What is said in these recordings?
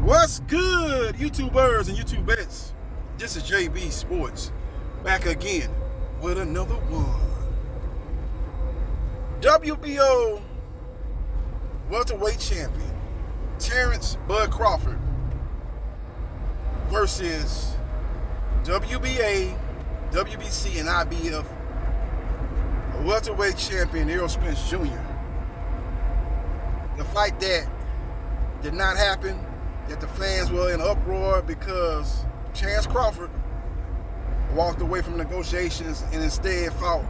What's good, YouTubers and YouTubettes? This is JBsports back again with another one. WBO welterweight champion Terrence Bud Crawford versus WBA, WBC, and IBF welterweight champion Errol Spence Jr. The fight that did not happen, that the fans were in uproar because Terrence Crawford walked away from negotiations and instead fought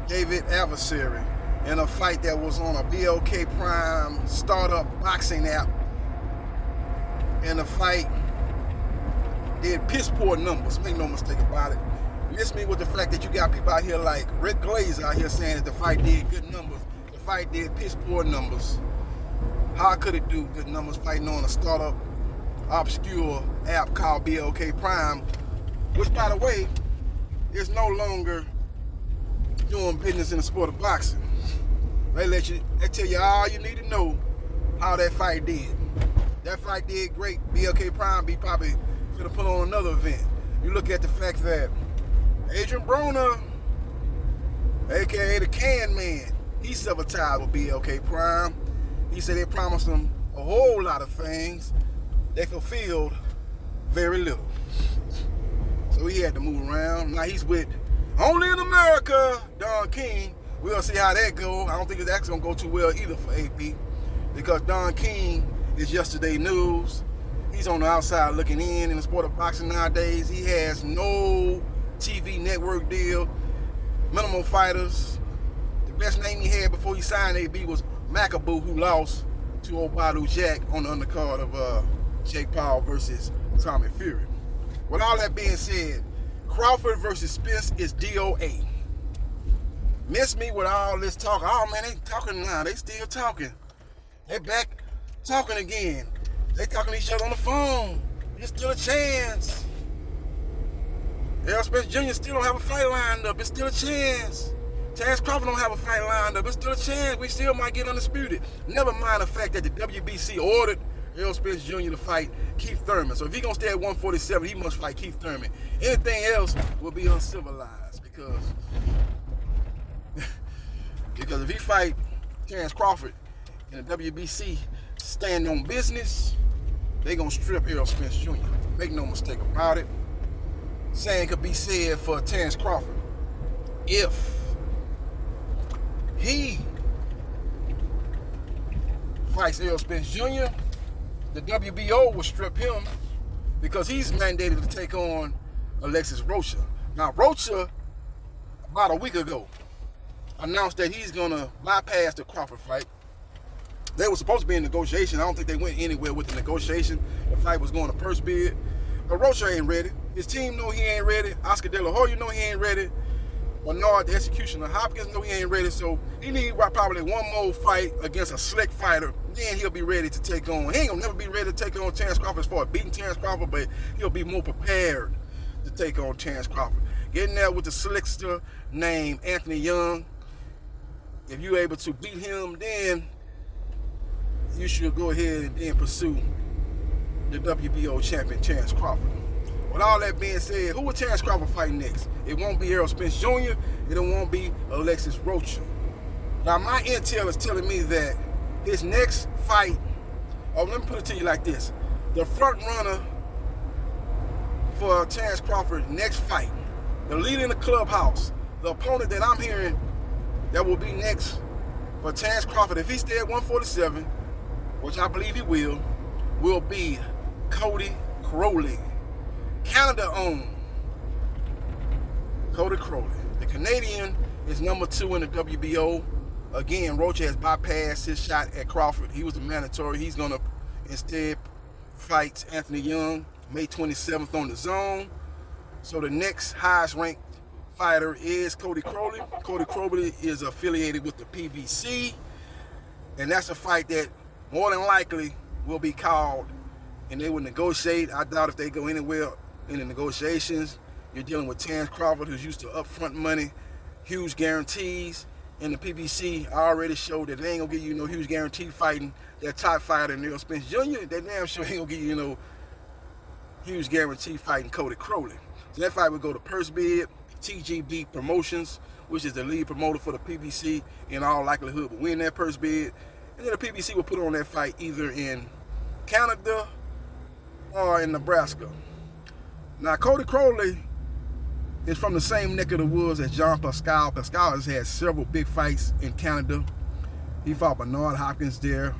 David adversary in a fight that was on a BLK Prime startup boxing app. And the fight did piss poor numbers, make no mistake about it. Miss me with the fact that you got people out here like Rick Glaze out here saying that the fight did good numbers. The fight did piss poor numbers. How could it do good numbers fighting on a startup, obscure app called BLK Prime, which, by the way, is no longer doing business in the sport of boxing? They tell you all you need to know how that fight did. That fight did great. BLK Prime be probably gonna put on another event. You look at the fact that Adrian Broner, aka the Can Man, he sabotaged with BLK Prime. He said they promised him a whole lot of things. They fulfilled very little. So he had to move around. Now he's with Only in America, Don King. We'll see how that goes. I don't think it's actually gonna go too well either for AP, because Don King is yesterday news. He's on the outside looking in the sport of boxing nowadays. He has no TV network deal, minimum fighters. The best name he had before he signed AB was Macaboo, who lost to Obadu Jack on the undercard of Jake Paul versus Tommy Fury. With all that being said, Crawford versus Spence is DOA. Miss me with all this talk. Oh man, they talking now. They still talking. They back talking again. They talking to each other on the phone. There's still a chance. Errol Spence Jr. still don't have a fight lined up. It's still a chance. Terrence Crawford don't have a fight lined up. It's still a chance. We still might get undisputed. Never mind the fact that the WBC ordered Errol Spence Jr. to fight Keith Thurman. So if he's going to stay at 147, he must fight Keith Thurman. Anything else will be uncivilized, because if he fight Terrence Crawford in the WBC stand on business, they going to strip Errol Spence Jr. Make no mistake about it. Same could be said for Terrence Crawford. If he fights Errol Spence Jr., the WBO will strip him because he's mandated to take on Alexis Rocha. Now, Rocha, about a week ago, announced that he's going to bypass the Crawford fight. They were supposed to be in negotiation. I don't think they went anywhere with the negotiation. The fight was going to purse bid. But Rocha ain't ready. His team know he ain't ready. Oscar De La Hoya know he ain't ready. Bernard, the executioner, Hopkins know he ain't ready. So he need probably one more fight against a slick fighter. Then he'll be ready to take on. He ain't gonna never be ready to take on Terrence Crawford as far as beating Terrence Crawford, but he'll be more prepared to take on Terrence Crawford. Getting there with the slickster named Anthony Young. If you're able to beat him, then you should go ahead and then pursue the WBO champion, Terrence Crawford. With all that being said, who will Terrence Crawford fight next? It won't be Errol Spence Jr., it won't be Alexis Rocha. Now, my intel is telling me that his next fight, let me put it to you like this. The front runner for Terrence Crawford's next fight, the leader in the clubhouse, the opponent that I'm hearing that will be next for Terrence Crawford, if he stays at 147, which I believe he will be Cody Crowley. Canada-owned Cody Crowley. The Canadian is number 2 in the WBO. Again, Rocha has bypassed his shot at Crawford. He was the mandatory. He's going to instead fight Anthony Young May 27th on the zone. So the next highest ranked fighter is Cody Crowley. Cody Crowley is affiliated with the PBC. And that's a fight that more than likely will be called, and they will negotiate. I doubt if they go anywhere in the negotiations. You're dealing with Terrence Crawford, who's used to upfront money, huge guarantees. And the PBC already showed that they ain't gonna give you no huge guarantee fighting that top fighter in Errol Spence Jr., they damn sure ain't gonna give you, huge guarantee fighting Cody Crowley. So that fight would go to purse bid. TGB Promotions, which is the lead promoter for the PBC, in all likelihood will win that purse bid. And then the PBC will put on that fight either in Canada or in Nebraska. Now, Cody Crowley is from the same neck of the woods as John Pascal. Pascal has had several big fights in Canada. He fought Bernard Hopkins there.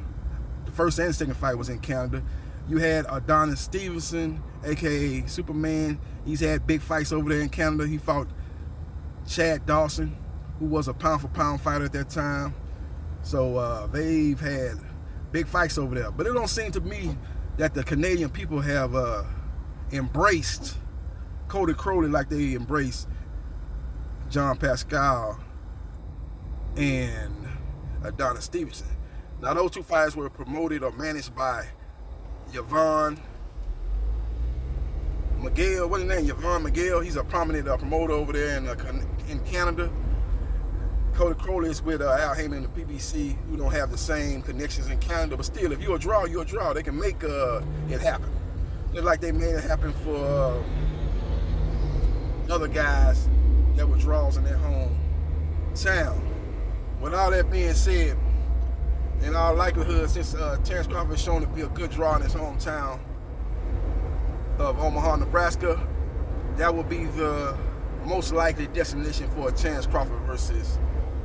The first and second fight was in Canada. You had Adonis Stevenson, aka Superman. He's had big fights over there in Canada. He fought Chad Dawson, who was a pound-for-pound fighter at that time. So they've had big fights over there. But it don't seem to me that the Canadian people have embraced Cody Crowley like they embraced John Pascal and Adonis Stevenson. Now, those two fights were promoted or managed by Yvonne Miguel. What's his name? Yvonne Miguel. He's a prominent promoter over there in Canada. Cody Crowley is with Al Heyman and the PBC, who don't have the same connections in Canada. But still, if you're a draw, you're a draw. They can make it happen. Just like they made it happen for other guys that were draws in their hometown. With all that being said, in all likelihood, since Terrence Crawford has shown to be a good draw in his hometown of Omaha, Nebraska, that will be the most likely destination for a Terrence Crawford versus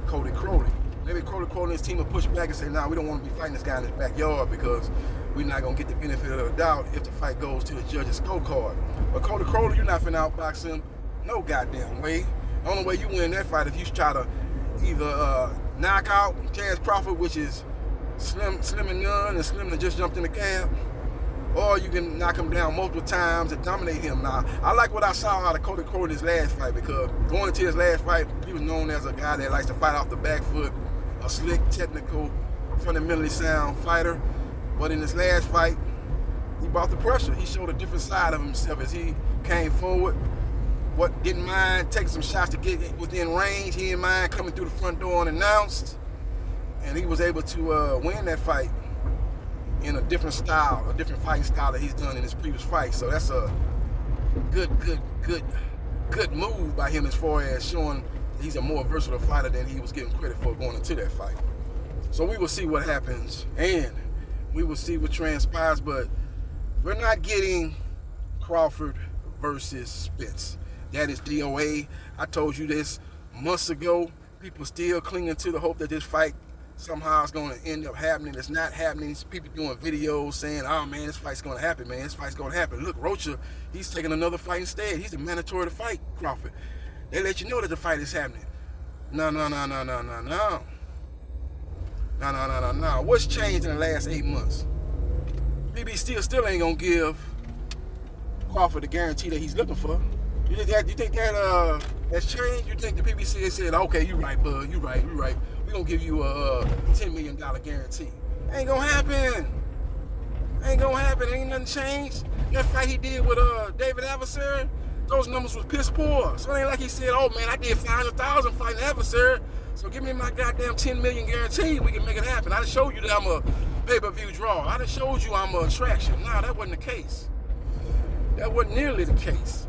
Cody Crowley. Maybe Cody Crowley and his team will push back and say, nah, we don't want to be fighting this guy in his backyard because we're not going to get the benefit of the doubt if the fight goes to the judge's scorecard. But Cody Crowley, you're not finna outbox him no goddamn way. The only way you win that fight if you try to either knock out Terrence Crawford, which is Slim and none, and Slim that just jumped in the cab, or you can knock him down multiple times and dominate him. Now, I like what I saw out of Cody Crowley in his last fight, because going into his last fight, he was known as a guy that likes to fight off the back foot, a slick, technical, fundamentally sound fighter. But in his last fight, he brought the pressure. He showed a different side of himself as he came forward. What didn't mind taking some shots to get within range. He didn't mind coming through the front door unannounced. And he was able to win that fight in a different style, a different fighting style that he's done in his previous fight. So that's a good move by him as far as showing he's a more versatile fighter than he was getting credit for going into that fight. So we will see what happens, and we will see what transpires, but we're not getting Crawford versus Spence. That is DOA. I told you this months ago. People still clinging to the hope that this fight somehow is going to end up happening. It's not happening. People doing videos saying, oh man, this fight's going to happen, man. This fight's going to happen. Look, Rocha, he's taking another fight instead. He's the mandatory to fight Crawford. They let you know that the fight is happening. No. What's changed in the last 8 months? PBC still ain't going to give Crawford the guarantee that he's looking for. You think that that's changed? You think the PBC said, okay, you right, bud, you right. We're going to give you a $10 million guarantee. Ain't going to happen. Ain't nothing changed. That fight he did with David Adversary, those numbers was piss poor. So it ain't like he said, oh man, I did 500,000 fighting Adversary, so give me my goddamn $10 million guarantee, we can make it happen. I done showed you that I'm a pay-per-view draw. I done showed you I'm an attraction. Nah, that wasn't the case. That wasn't nearly the case.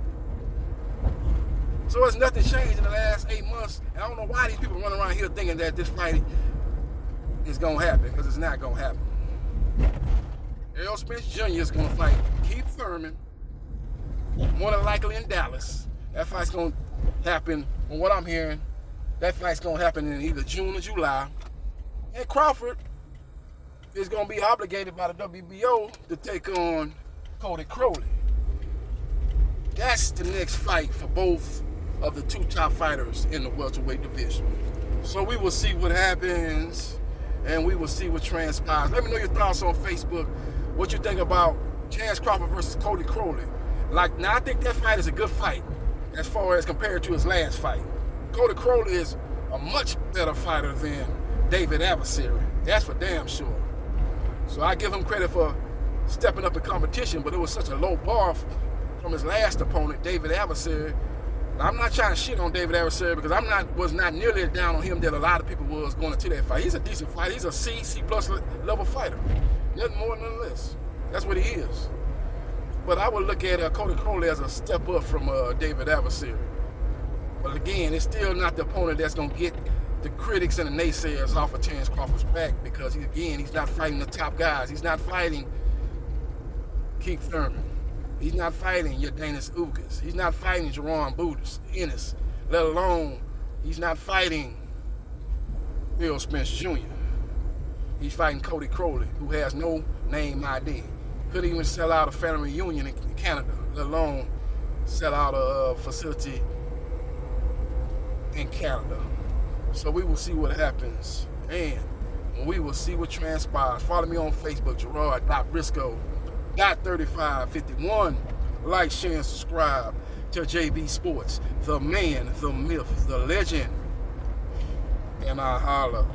So it's nothing changed in the last 8 months. And I don't know why these people run around here thinking that this fight is going to happen, because it's not going to happen. Errol Spence Jr. is going to fight Keith Thurman, more than likely in Dallas. That fight's going to happen, from what I'm hearing, that fight's going to happen in either June or July. And Crawford is going to be obligated by the WBO to take on Cody Crowley. That's the next fight for both of the two top fighters in the welterweight division. So we will see what happens, and we will see what transpires. Let me know your thoughts on Facebook, what you think about Terrence Crawford versus Cody Crowley. Now I think that fight is a good fight as far as compared to his last fight. Cody Crowley is a much better fighter than David Adversary. That's for damn sure. So I give him credit for stepping up in competition, but it was such a low bar from his last opponent, David Adversary. Now, I'm not trying to shit on David Adversary because was not nearly as down on him that a lot of people was going into that fight. He's a decent fighter. He's a C plus level fighter. Nothing more, nothing less. That's what he is. But I would look at Cody Crowley as a step up from David adversary. But again, it's still not the opponent that's going to get the critics and the naysayers off of Terrence Crawford's back, because he's not fighting the top guys. He's not fighting Keith Thurman. He's not fighting your Danis Ugas. He's not fighting Jerome Ennis, let alone he's not fighting Bill Spence Jr. He's fighting Cody Crowley, who has no name ID. Couldn't even sell out a family reunion in Canada, let alone sell out a facility in Canada. So we will see what happens, and we will see what transpires. Follow me on Facebook, Gerard.Briscoe.3551. Like, share, and subscribe to JB Sports, the man, the myth, the legend. And I holla.